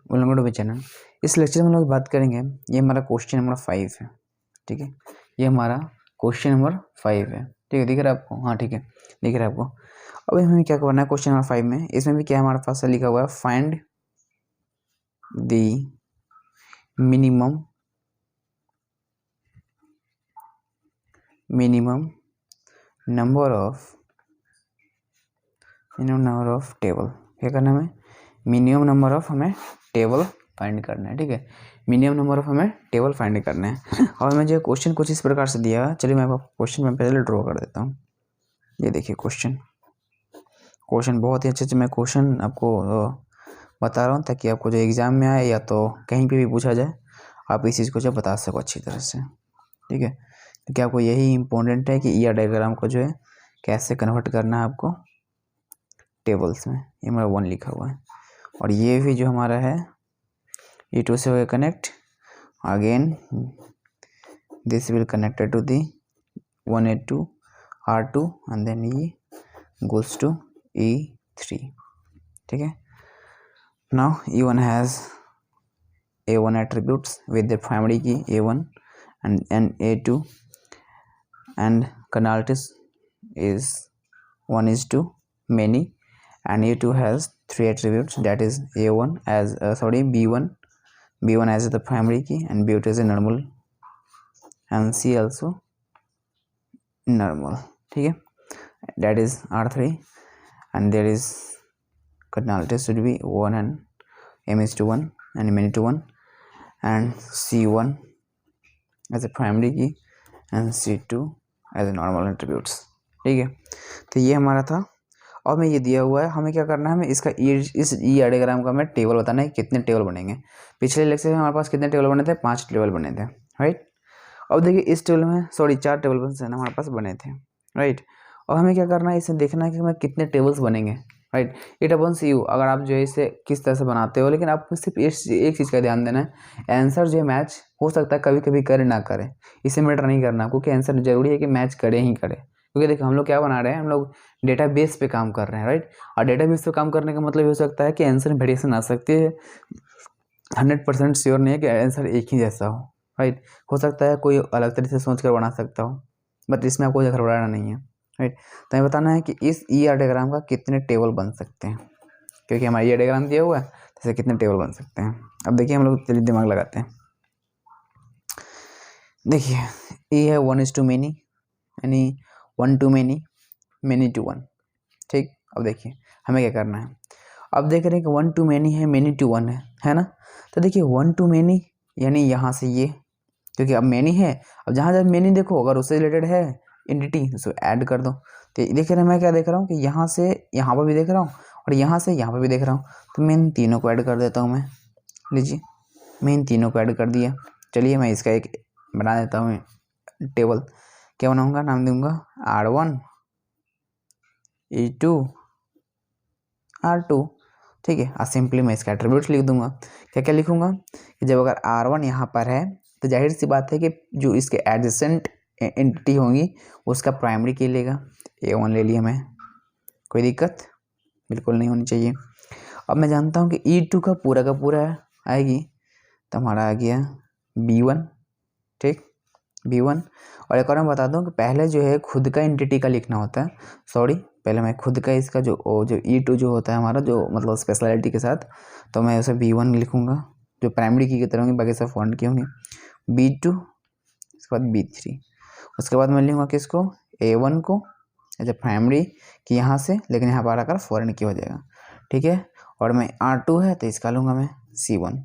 Welcome to my channel. इस lecture में हम लोग बात करेंगे, ये हमारा क्वेश्चन नंबर 5 है। ठीक है, ये हमारा क्वेश्चन नंबर 5 है। ठीक है, दिख रहा है आपको? हाँ ठीक है, दिख रहा है आपको। अब हमें क्या करना है क्वेश्चन नंबर 5 में, इसमें भी क्या हमारे पास लिखा हुआ है, find the minimum number of table. क्या करना है हमें? मिनिमम नंबर ऑफ हमें टेबल फाइंड करना है। ठीक है, मिनिमम नंबर ऑफ हमें टेबल फाइंड करना है। और हमें जो क्वेश्चन कुछ इस प्रकार से दिया है, चलिए मैं आपको क्वेश्चन में पहले ड्रॉ कर देता हूँ। ये देखिए क्वेश्चन बहुत ही अच्छे से मैं क्वेश्चन आपको बता रहा हूँ, ताकि आपको जो एग्जाम में आए या तो कहीं पे भी पूछा जाए, आप इस चीज़ को जो बता सको अच्छी तरह से। ठीक है, क्योंकि आपको यही इम्पोर्टेंट है कि ईआर डायग्राम को जो है कैसे कन्वर्ट करना है आपको टेबल्स में। ये हमारा 1 लिखा हुआ है, और ये भी जो हमारा है E2 से होगा connect, again this will connected to the 1A2 R2 and then E goes to E3. ठीक है, now E1 has A1 attributes with the primary key A1 and A2, and canalities is 1:2 many, and A2 has 3 attributes, that is A1 as B1 as the primary key, and B2 is a normal, and C also normal. ठीक है, that is R3, and there is cardinality should be 1 and M:1 and M:1, and C1 as a primary key and C2 as a normal attributes. ठीक है, तो ये हमारा था। और मैं ये दिया हुआ है, हमें क्या करना है, हमें इसका इस ई डायग्राम का हमें टेबल बताना है, कितने टेबल बनेंगे। पिछले लेक्चर में हमारे पास कितने टेबल बने थे? 5 टेबल बने थे, राइट। अब देखिए इस टेबल में 4 टेबल हमारे पास बने थे, राइट। और हमें क्या करना है, इसे देखना है कि हमें कितने टेबल्स बनेंगे, राइट। इट अपॉन यू, अगर आप जो है इसे किस तरह से बनाते हो, लेकिन आपको सिर्फ एक चीज़ का ध्यान देना है, आंसर जो है मैच हो सकता है कभी कभी करे ना करे, इसे मैटर नहीं करना, क्योंकि आंसर जरूरी है कि मैच करे ही करे। क्योंकि देखिए हम लोग क्या बना रहे हैं, हम लोग डेटाबेस पे काम कर रहे हैं, राइट। और डेटाबेस पे काम करने का मतलब हो सकता है कि आंसर में वेरिएशन आ सकती है, 100% श्योर नहीं है कि आंसर एक ही जैसा हो, राइट। हो सकता है कोई अलग तरीके से सोच कर बना सकता हो, बट इसमें आपको घबराना नहीं है, राइट। तो हमें बताना है कि इस ईआर डायग्राम का कितने टेबल बन सकते हैं, क्योंकि हमारा ईआर डायग्राम दिया हुआ है, तो इसे कितने टेबल बन सकते हैं। अब देखिए हम लोग चलिए दिमाग लगाते हैं। देखिए ये है 1:2 मेनी, यानी 1 to many, many to 1। ठीक, अब देखिए हमें क्या करना है। अब देख रहे हैं कि 1 to many है, many to 1 है ना। तो देखिए 1 to many यानी यहाँ से ये, क्योंकि अब many है, अब जहाँ जहाँ many देखो अगर उससे रिलेटेड है एंटिटी उसको ऐड कर दो। तो देख रहे हैं मैं क्या देख रहा हूँ कि यहाँ से यहाँ पर भी देख रहा हूँ, और यहाँ से यहाँ पर भी देख रहा हूँ, तो मैं इन तीनों को ऐड कर देता हूँ। मैं लीजिए मैं इन तीनों को ऐड कर दिया। चलिए मैं इसका एक बना देता हूँ टेबल। क्या बनाऊंगा? नाम दूंगा R1 E2 R2। ठीक है, और सिंपली मैं इसका एट्रीब्यूट्स लिख दूंगा। क्या क्या लिखूंगा कि जब अगर R1 यहाँ पर है, तो जाहिर सी बात है कि जो इसके एडजेसेंट एंटिटी होंगी उसका प्राइमरी की लेगा। A1 ले लिया मैं, कोई दिक्कत बिल्कुल नहीं होनी चाहिए। अब मैं जानता हूँ कि E2 का पूरा आएगी, तो हमारा आ गया B1। ठीक, B1। और एक और मैं बता दूं कि पहले जो है खुद का एंटिटी का लिखना होता है, पहले मैं खुद का इसका जो E2 जो होता है हमारा, जो मतलब स्पेशलिटी के साथ, तो मैं उसे B1 लिखूंगा, जो प्राइमरी की तरह होंगी, बाकी सब फॉन्ट की होंगी। B2, उसके बाद B3, उसके बाद मैं लिखूँगा किसको? A1 को एज ए प्राइमरी की यहाँ से, लेकिन यहाँ पर आकर फॉरेन की हो जाएगा। ठीक है, और मैं R2 है तो इसका लूँगा मैं C1।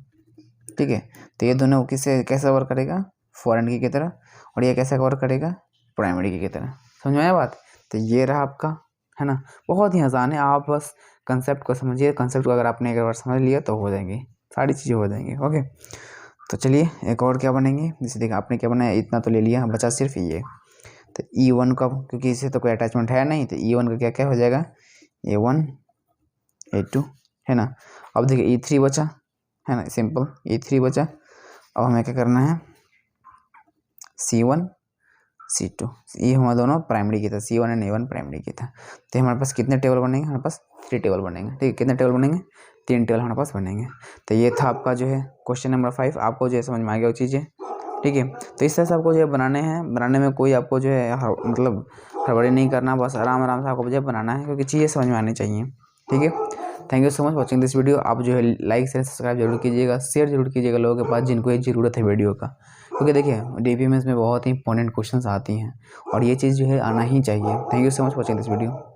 ठीक है, तो ये दोनों किससे कैसे वर्क करेगा? फॉरेन की तरह, और ये कैसे कवर करेगा? प्राइमरी की तरह। समझ में आया बात? तो ये रहा आपका, है ना। बहुत ही आसान है, आप बस कंसेप्ट को समझिए। कंसेप्ट को अगर आपने एक बार समझ लिया तो हो जाएंगी सारी चीज़ें, हो जाएंगी। ओके, तो चलिए एक और क्या बनेंगे। जैसे देखिए आपने क्या बनाया, इतना तो ले लिया, बचा सिर्फ ये। तो E1 का, क्योंकि इसे तो कोई अटैचमेंट है नहीं, तो E1 का क्या क्या हो जाएगा? A1 A2, है ना। अब देखिए E3 बचा, है ना, सिंपल E3 बचा। अब हमें क्या करना है? C1 C2, ये हमारा दोनों प्राइमरी की था, C1 एंड A1 प्राइमरी की था। तो हमारे पास कितने टेबल बनेंगे, हमारे पास 3 टेबल बनेंगे। ठीक है, कितने टेबल बनेंगे, 3 टेबल हमारे पास बनेंगे। तो ये था आपका जो है क्वेश्चन नंबर 5। आपको जो है समझ में आ गया वो चीज़ें। ठीक है, तो इस तरह से आपको जो है बनाने हैं। बनाने में कोई आपको जो है मतलब हड़बड़ी नहीं करना, बस आराम आराम से आपको जो है बनाना है, क्योंकि चीज़ें समझ में आनी चाहिए। ठीक है, thank you so much watching this video. आप जो है लाइक शेयर सब्सक्राइब जरूर कीजिएगा, शेयर जरूर कीजिएगा लोगों के पास जिनको ये ज़रूरत है वीडियो का, क्योंकि देखिए DPMS में बहुत ही इंपॉर्टेंट क्वेश्चंस आती हैं और ये चीज़ जो है आना ही चाहिए। Thank you so much watching this video.